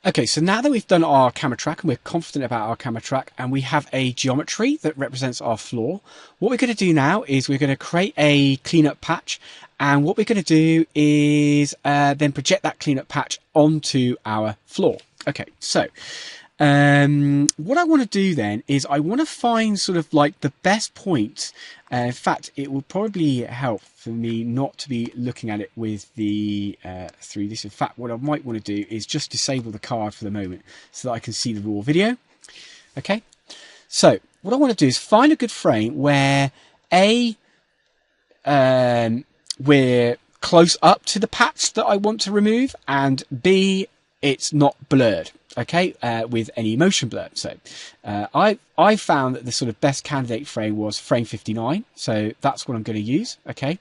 Okay, so now that we've done our camera track and we're confident about our camera track and we have a geometry that represents our floor, what we're going to do now is we're going to create a cleanup patch, and what we're going to do is then project that cleanup patch onto our floor. Okay, so what I want to do then is I want to find sort of like the best point. In fact, it will probably help for me not to be looking at it with the through this. In fact, what I might want to do is just disable the card for the moment so that I can see the raw video. Okay, so what I want to do is find a good frame where we're close up to the patch that I want to remove, and B, it's not blurred, okay, with any motion blur. So I found that the sort of best candidate frame was frame 59, so that's what I'm going to use, okay.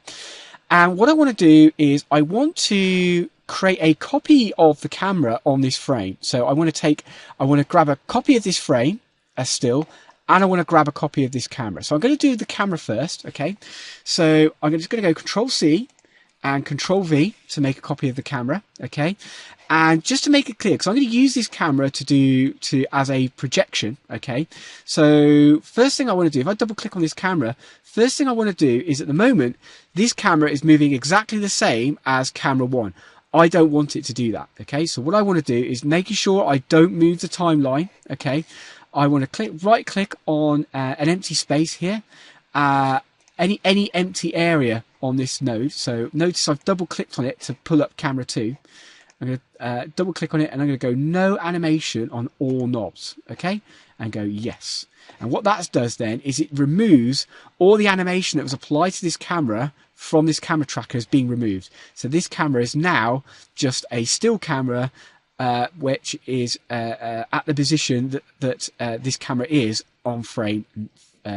And what I want to do is I want to create a copy of the camera on this frame. So I want to grab a copy of this frame as still, and I want to grab a copy of this camera. So I'm going to do the camera first, okay. So I'm just going to go Control C and Control V to make a copy of the camera, okay. And just to make it clear, because I'm going to use this camera as a projection, okay. So first thing I want to do, if I double click on this camera, first thing I want to do is, at the moment, this camera is moving exactly the same as camera 1. I don't want it to do that, okay. So what I want to do is making sure I don't move the timeline, okay. I want to right click on an empty space here, any empty area on this node. So notice I've double clicked on it to pull up camera 2. I'm going to double click on it, and I'm going to go no animation on all knobs, okay, and go yes. And what that does then is it removes all the animation that was applied to this camera from this camera tracker as being removed. So this camera is now just a still camera, which is at the position that this camera is on frame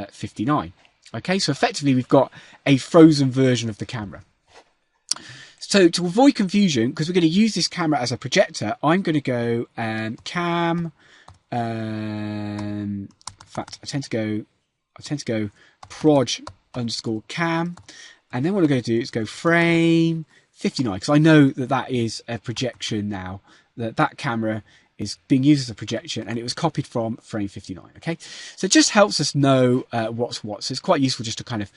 59. Okay, so effectively we've got a frozen version of the camera. So to avoid confusion, because we're going to use this camera as a projector, I'm going to go cam. In fact, I tend to go proj_cam, and then what I'm going to do is go frame 59, because I know that is a projection now. That camera is being used as a projection, and it was copied from frame 59. Okay, so it just helps us know what's what. So it's quite useful just to kind of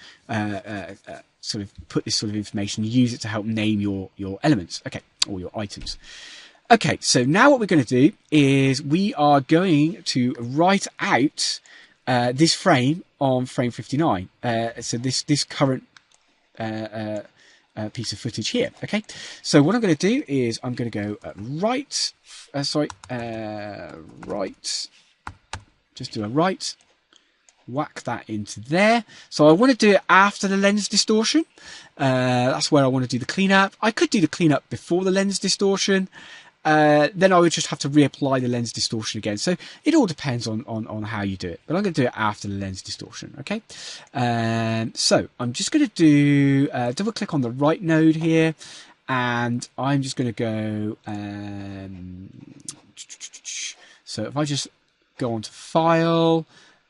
sort of put this sort of information, use it to help name your elements, okay, or your items. Okay, so now what we're going to do is we are going to write out this frame on frame 59. So this current piece of footage here. Okay, so what I'm going to do is I'm going to go right, just do a right, whack that into there. So I want to do it after the lens distortion. That's where I want to do the cleanup. I could do the cleanup before the lens distortion. Then I would just have to reapply the lens distortion again. So it all depends on how you do it. But I'm going to do it after the lens distortion. Okay. So I'm just going to do double click on the right node here, and I'm just going to go. So if I just go on to File.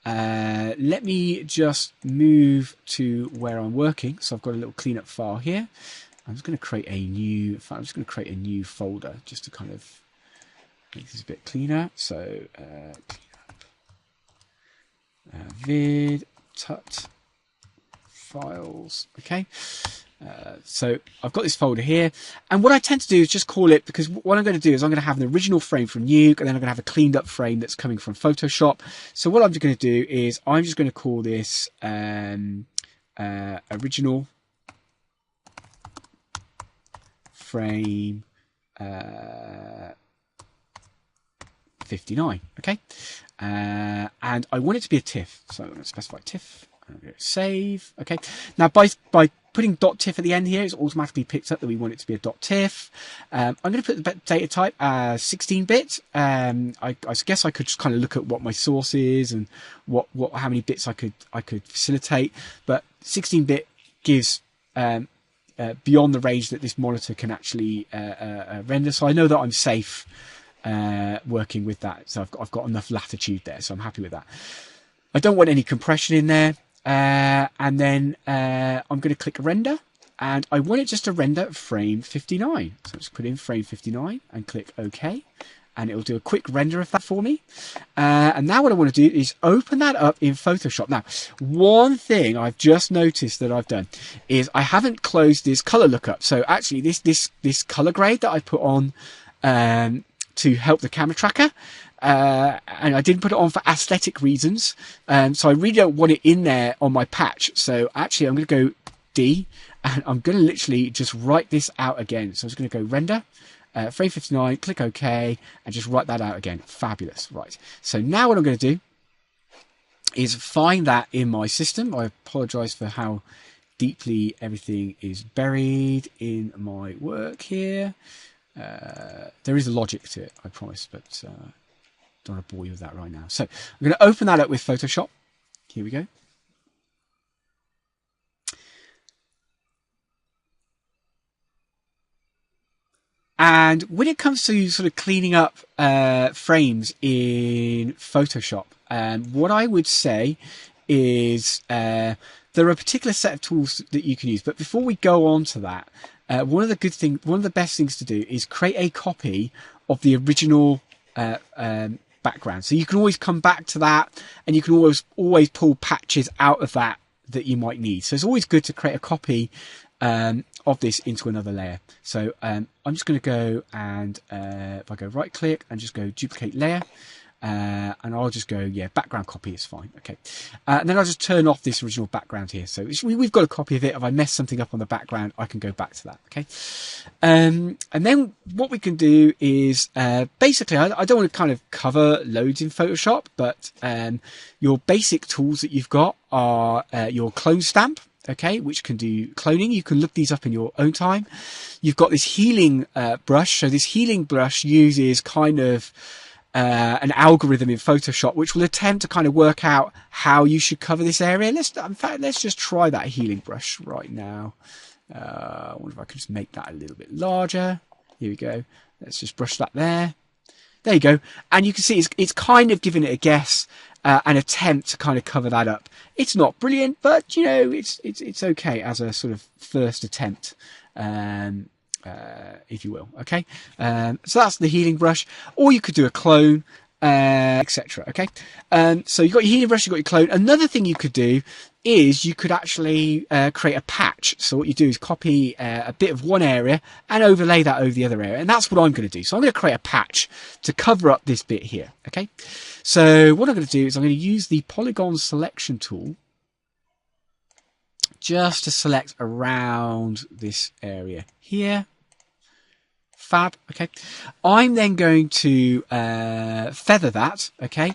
Let me just move to where I'm working. So I've got a little cleanup file here. I'm just going to create a new. In fact, I'm just going to create a new folder just to kind of make this a bit cleaner. So vid tut files. Okay. So I've got this folder here, and what I tend to do is just call it, because what I'm going to do is I'm going to have an original frame from Nuke, and then I'm going to have a cleaned up frame that's coming from Photoshop. So what I'm just going to do is I'm just going to call this original frame 59. Okay, and I want it to be a TIFF, so I'm going to specify TIFF. I'm going to save. Okay, now by putting .tiff at the end here, it's automatically picked up that we want it to be a .tiff. I'm going to put the data type as 16-bit. I guess I could just kind of look at what my source is and how many bits I could facilitate. But 16-bit gives beyond the range that this monitor can actually render. So I know that I'm safe working with that. So I've got enough latitude there. So I'm happy with that. I don't want any compression in there. And then I'm going to click render, and I want it just to render frame 59. So let's put in frame 59 and click OK. and it'll do a quick render of that for me. And now what I want to do is open that up in Photoshop. Now, one thing I've just noticed that I've done is I haven't closed this color lookup. So actually this color grade that I put on to help the camera tracker, and I didn't put it on for aesthetic reasons. So I really don't want it in there on my patch. So actually I'm going to go D, and I'm going to literally just write this out again. So I'm just going to go render, frame 59, click OK, and just write that out again. Fabulous. Right. So now what I'm going to do is find that in my system. I apologize for how deeply everything is buried in my work here. There is a logic to it, I promise, but don't want to bore you with that right now. So I'm going to open that up with Photoshop. Here we go. And when it comes to sort of cleaning up frames in Photoshop, what I would say is there are a particular set of tools that you can use. But before we go on to that, one of the best things to do is create a copy of the original background. So you can always come back to that, and you can always pull patches out of that you might need. So it's always good to create a copy of this into another layer. So I'm just going to go and if I go right click and just go duplicate layer, and I'll just go, yeah, background copy is fine. Okay. And then I'll just turn off this original background here. So we've got a copy of it. If I mess something up on the background, I can go back to that. Okay. And then what we can do is, basically, I don't want to kind of cover loads in Photoshop, but, your basic tools that you've got are, your clone stamp. Okay, which can do cloning. You can look these up in your own time. You've got this healing brush. So this healing brush uses kind of an algorithm in Photoshop which will attempt to kind of work out how you should cover this area. In fact, let's just try that healing brush right now. I wonder if I can just make that a little bit larger. Here we go. Let's just brush that there. There you go. And you can see it's kind of giving it a guess, an attempt to kind of cover that up. It's not brilliant, but you know, it's okay as a sort of first attempt, if you will. Okay. So that's the healing brush, or you could do a clone, etc. Okay. So you've got your healing brush, you've got your clone. Another thing you could do is you could actually create a patch. So what you do is copy a bit of one area and overlay that over the other area. And that's what I'm going to do. So I'm going to create a patch to cover up this bit here. Okay. So what I'm going to do is I'm going to use the polygon selection tool just to select around this area here. Fab. Okay. I'm then going to feather that. Okay.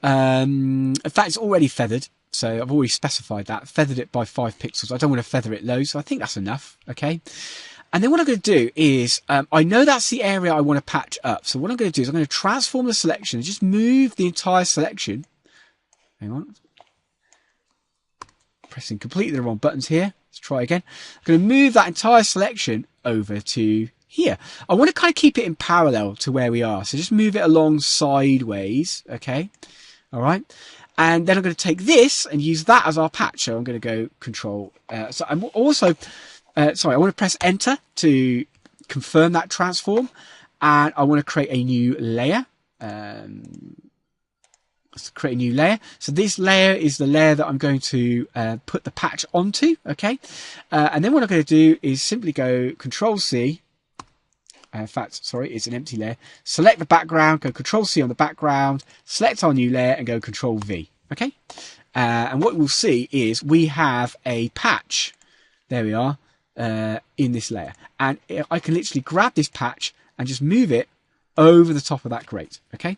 In fact, it's already feathered. So I've already specified that, feathered it by 5 pixels. I don't want to feather it low, so I think that's enough. Okay. And then what I'm going to do is, I know that's the area I want to patch up. So what I'm going to do is I'm going to transform the selection, just move the entire selection. Hang on. Pressing completely the wrong buttons here. Let's try again. I'm going to move that entire selection over to here. I want to kind of keep it in parallel to where we are. So just move it along sideways. Okay. All right. And then I'm going to take this and use that as our patch. So I'm going to go control. So I'm also, sorry, I want to press enter to confirm that transform. And I want to create a new layer. Let's create a new layer. So this layer is the layer that I'm going to put the patch onto. Okay. And then what I'm going to do is simply go control C. In fact, sorry, it's an empty layer. Select the background, go Control C on the background, select our new layer and go Control V. Okay. And what we'll see is we have a patch. There we are, in this layer. And I can literally grab this patch and just move it over the top of that grate. Okay.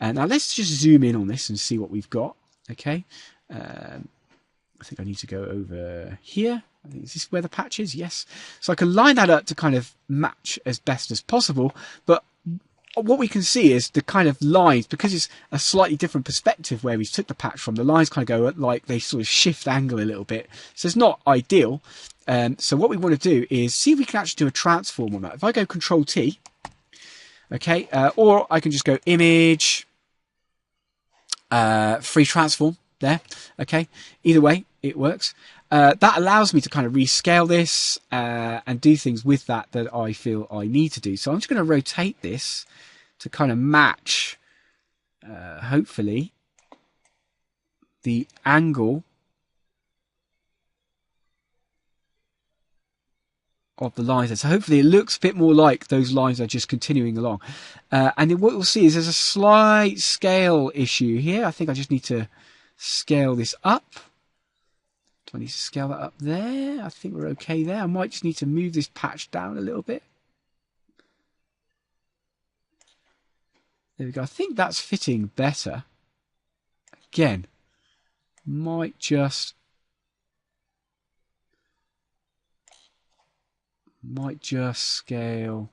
Now let's just zoom in on this and see what we've got. Okay. I think I need to go over here. I think, is this where the patch is? Yes. So I can line that up to kind of match as best as possible. But what we can see is the kind of lines, because it's a slightly different perspective where we took the patch from, the lines kind of go like they sort of shift angle a little bit. So it's not ideal. So what we want to do is see if we can actually do a transform on that. If I go Control T, okay, or I can just go Image, Free Transform there. Okay. Either way, it works. That allows me to kind of rescale this and do things with that I feel I need to do. So I'm just going to rotate this to kind of match, hopefully, the angle of the lines there. So hopefully it looks a bit more like those lines are just continuing along. And then what we'll see is there's a slight scale issue here. I think I just need to scale this up. Do I need to scale that up there? I think we're okay there. I might just need to move this patch down a little bit. There we go. I think that's fitting better. Again, might just scale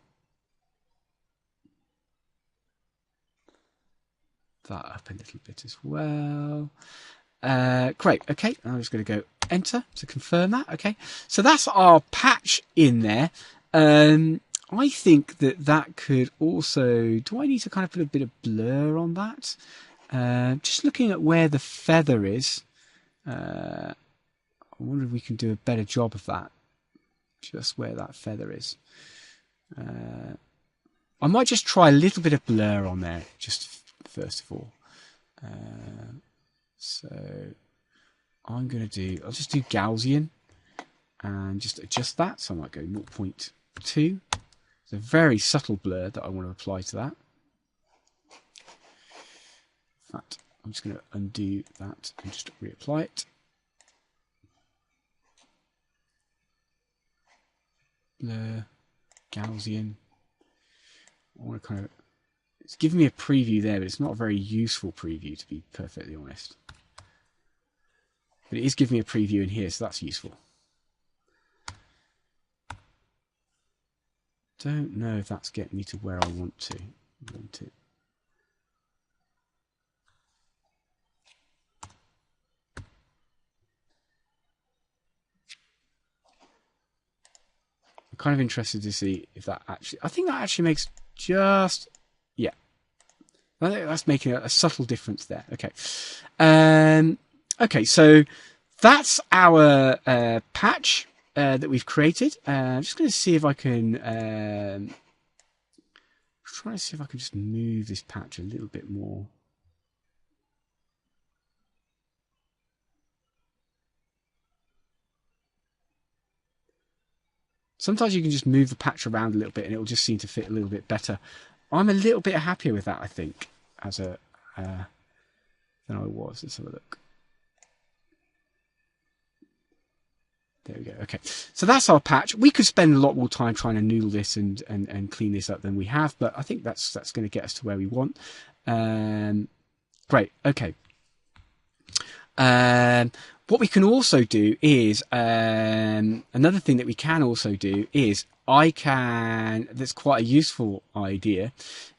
that up a little bit as well. Great. Okay, I'm just going to go enter to confirm that. Okay, so that's our patch in there. I think that could also, do I need to kind of put a bit of blur on that? Just looking at where the feather is, I wonder if we can do a better job of that. Just where that feather is. I might just try a little bit of blur on there, just first of all. So I'm going to I'll just do Gaussian and just adjust that. So I might go 0.2. It's a very subtle blur that I want to apply to that. In fact, I'm just going to undo that and just reapply it. Blur, Gaussian. I want to kind of, it's giving me a preview there, but it's not a very useful preview, to be perfectly honest. But it is giving me a preview in here, so that's useful. Don't know if that's getting me to where I want to. I'm kind of interested to see if that actually, I think that actually makes just, yeah. I think that's making a subtle difference there. Okay. Okay, so that's our patch that we've created. I'm just going to see if I can, try to see if I can just move this patch a little bit more. Sometimes you can just move the patch around a little bit and it will just seem to fit a little bit better. I'm a little bit happier with that, I think, as a than I was. Let's have a look. There we go. Okay, so that's our patch. We could spend a lot more time trying to noodle this and clean this up than we have, but I think that's going to get us to where we want. Great. Okay. What we can also do is, another thing that we can also do is, that's quite a useful idea,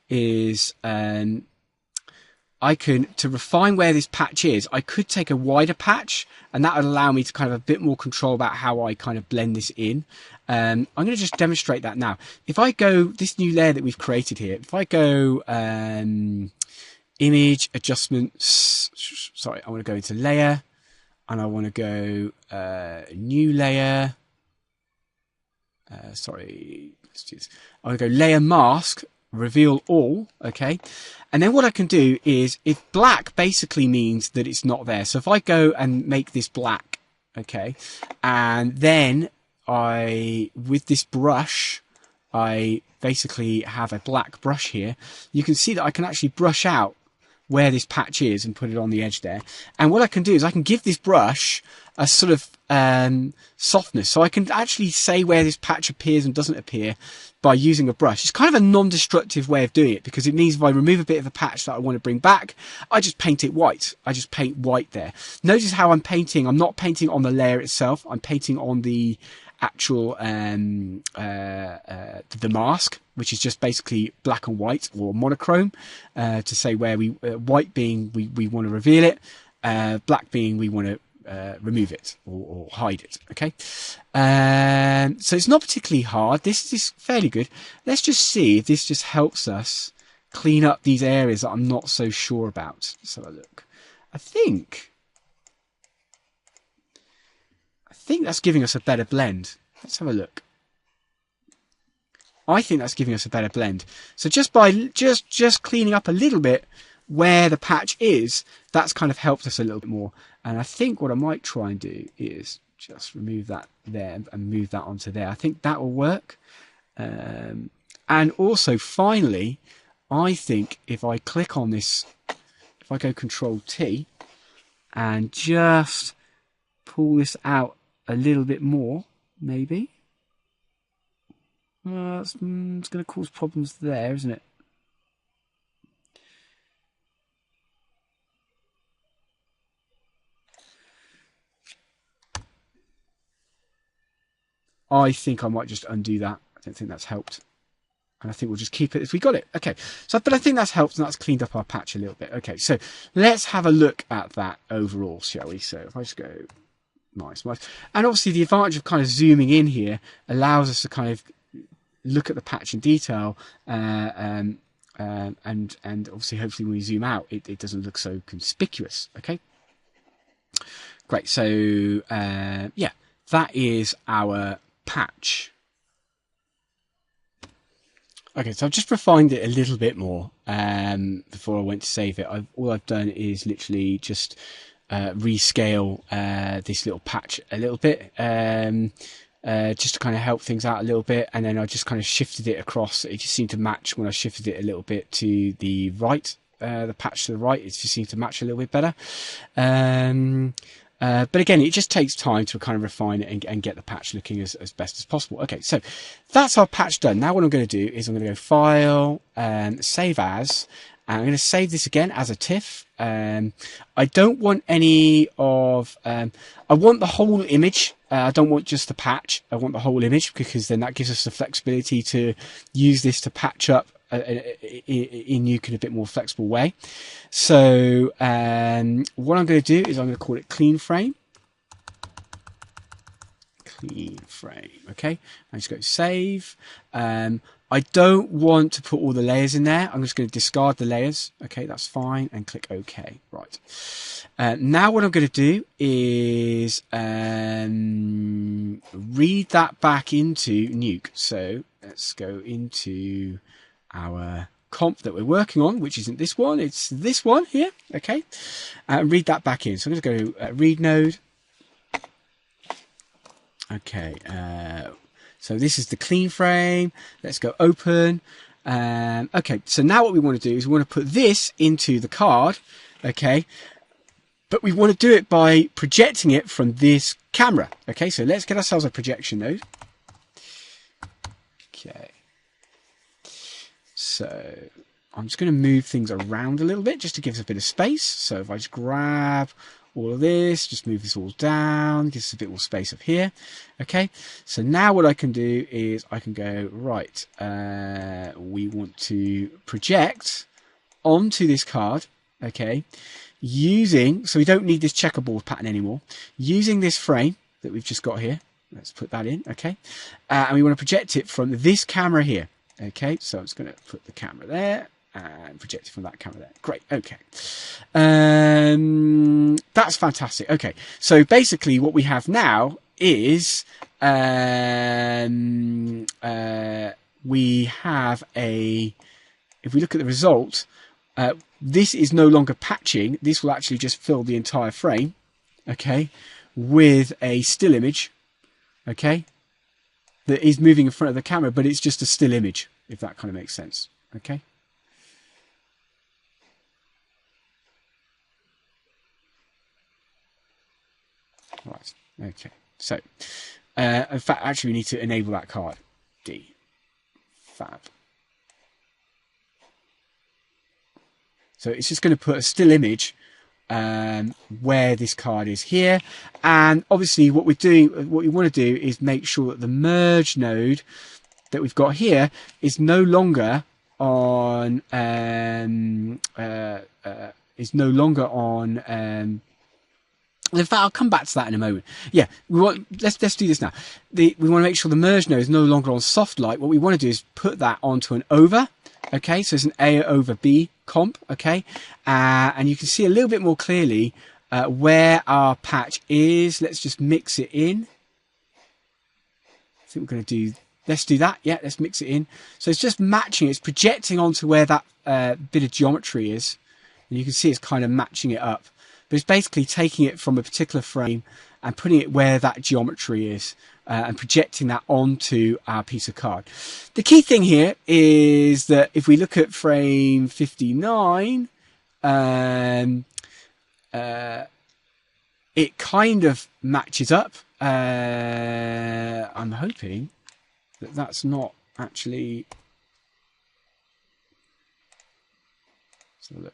is I can, to refine where this patch is, I could take a wider patch and that would allow me to kind of have a bit more control about how I kind of blend this in. I'm going to just demonstrate that now. If I go, this new layer that we've created here, if I go image adjustments, sorry, I want to go into layer and I want to go new layer. Sorry, let's do this. I want to go layer mask, reveal all, okay? And then what I can do is, if black basically means that it's not there, so if I go and make this black, okay, and then with this brush, I basically have a black brush here, you can see that I can actually brush out where this patch is and put it on the edge there. And what I can do is I can give this brush a sort of softness, so I can actually say where this patch appears and doesn't appear by using a brush. It's kind of a non-destructive way of doing it, because it means if I remove a bit of a patch that I want to bring back, I just paint it white. I just paint white there. Notice how I'm painting. I'm not painting on the layer itself. I'm painting on the actual the mask, which is just basically black and white, or monochrome, to say where white being we want to reveal it, black being we want to remove it or hide it. Okay, so it's not particularly hard. This is fairly good. Let's just see if this just helps us clean up these areas that I'm not so sure about. Let's have a look. I think that's giving us a better blend. Let's have a look. I think that's giving us a better blend. So just by just cleaning up a little bit where the patch is, that's kind of helped us a little bit more. And I think what I might try and do is just remove that there and move that onto there. I think that will work. And also, finally, I think if I click on this, if I go Control T and just pull this out a little bit more, maybe. It's going to cause problems there, isn't it? I think I might just undo that. I don't think that's helped. And I think we'll just keep it as we got it. Okay, so but I think that's helped and that's cleaned up our patch a little bit. Okay, so let's have a look at that overall, shall we? So if I just go nice. And obviously the advantage of kind of zooming in here allows us to kind of look at the patch in detail, and obviously hopefully when we zoom out it doesn't look so conspicuous. Okay, great. So yeah, that is our patch. Okay, so I've just refined it a little bit more before I went to save it. All I've done is literally just rescale this little patch a little bit, just to kind of help things out a little bit, and then I just kind of shifted it across. It just seemed to match when I shifted it a little bit to the right, the patch to the right. It just seemed to match a little bit better. But again, it just takes time to kind of refine it and get the patch looking as best as possible. Okay, so that's our patch done. Now what I'm going to do is I'm going to go File, Save As, and I'm going to save this again as a TIFF. I don't want any of... I want the whole image. I don't want just the patch. I want the whole image, because then that gives us the flexibility to use this to patch up in Nuke in a bit more flexible way. So what I'm going to do is I'm going to call it clean frame. Clean frame. Okay, I'm just going to save. I don't want to put all the layers in there. I'm just going to discard the layers. Okay, that's fine, and click OK. Right. Now what I'm going to do is read that back into Nuke. So let's go into our comp that we're working on, which isn't this one, it's this one here. Okay, read that back in. So I'm going to go read node. Okay, so this is the clean frame. Let's go open. Okay, so now what we want to do is we want to put this into the card. Okay, but we want to do it by projecting it from this camera. Okay, so let's get ourselves a projection node. Okay. So I'm just going to move things around a little bit just to give us a bit of space. So if I just grab all of this, just move this all down, gives us a bit more space up here. Okay, so now what I can do is I can go, right, we want to project onto this card, okay, using, so we don't need this checkerboard pattern anymore, using this frame that we've just got here. Let's put that in, okay, and we want to project it from this camera here. Okay, so I'm just going to put the camera there and project it from that camera there. Great, okay. That's fantastic. Okay, so basically what we have now is we have a, if we look at the result, this is no longer patching. This will actually just fill the entire frame, okay, with a still image, okay, that is moving in front of the camera, but it's just a still image, if that kind of makes sense. Okay. Right. Okay. So, in fact, actually, we need to enable that card. D. Fab. So it's just going to put a still image where this card is here, and obviously what we're doing, what we want to do is make sure that the merge node that we've got here is no longer on in fact, I'll come back to that in a moment. Yeah, let's do this now. We want to make sure the merge node is no longer on soft light. What we want to do is put that onto an over. Okay, so it's an A over B comp. Okay, and you can see a little bit more clearly where our patch is. Let's just mix it in. I think we're going to do let's do that. Yeah, let's mix it in. So it's just matching. It's projecting onto where that bit of geometry is. And you can see it's kind of matching it up. But it's basically taking it from a particular frame and putting it where that geometry is and projecting that onto our piece of card. The key thing here is that if we look at frame 59, it kind of matches up. I'm hoping that that's not actually... Let's have a look.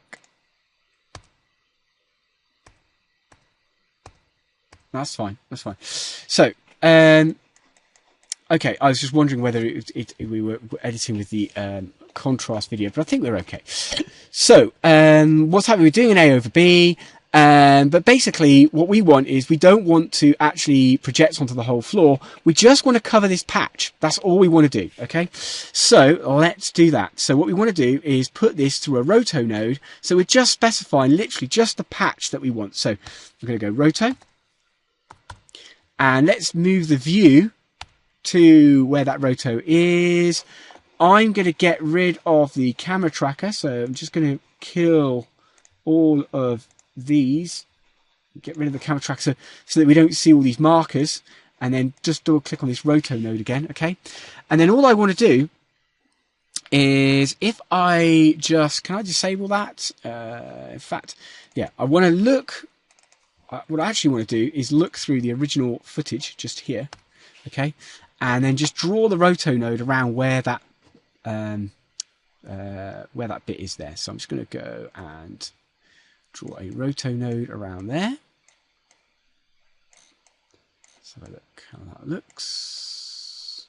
That's fine. That's fine. So, okay, I was just wondering whether we were editing with the contrast video, but I think we're okay. So, what's happening? We're doing an A over B, but basically what we want is we don't want to actually project onto the whole floor. We just want to cover this patch. That's all we want to do, okay? So, let's do that. So what we want to do is put this through a roto node. So we're just specifying literally just the patch that we want. So we're going to go roto. And let's move the view to where that roto is. I'm going to get rid of the camera tracker. So I'm just going to kill all of these. Get rid of the camera tracker so that we don't see all these markers. And then just double click on this roto node again. Okay. And then all I want to do is if I just, can I disable that? In fact, yeah, I want to look. What I actually want to do is look through the original footage just here, okay, and then just draw the roto node around where that bit is there. So I'm just going to go and draw a roto node around there. Let's have a look how that looks,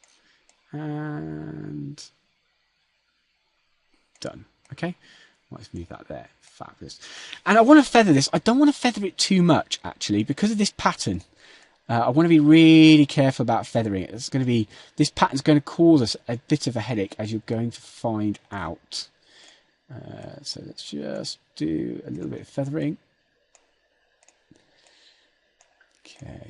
and done. Okay, let's move that there. Fabulous. And I want to feather this. I don't want to feather it too much, actually, because of this pattern. I want to be really careful about feathering it. This pattern's going to cause us a bit of a headache, as you're going to find out. So let's just do a little bit of feathering. Okay.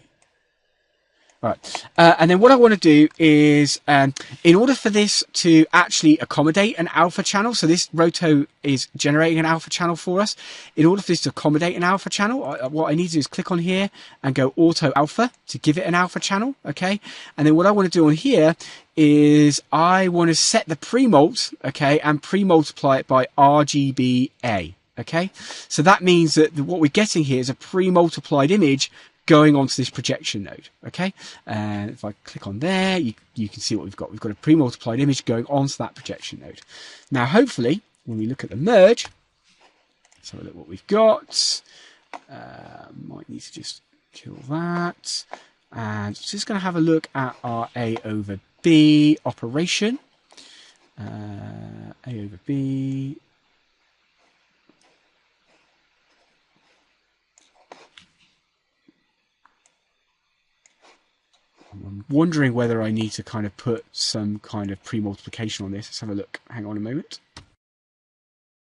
Right, and then what I want to do is, in order for this to actually accommodate an alpha channel, so this roto is generating an alpha channel for us. In order for this to accommodate an alpha channel, what I need to do is click on here and go auto alpha to give it an alpha channel, okay? And then what I want to do on here is I want to set the pre-mult, okay, and pre-multiply it by RGBA, okay? So that means that what we're getting here is a pre-multiplied image going onto this projection node, okay? And if I click on there, you can see what we've got. We've got a pre-multiplied image going onto that projection node. Now, hopefully, when we look at the merge, let's have a look what we've got. Might need to just kill that. And just going to have a look at our A over B operation. A over B. I'm wondering whether I need to kind of put some kind of pre-multiplication on this. Let's have a look. Hang on a moment.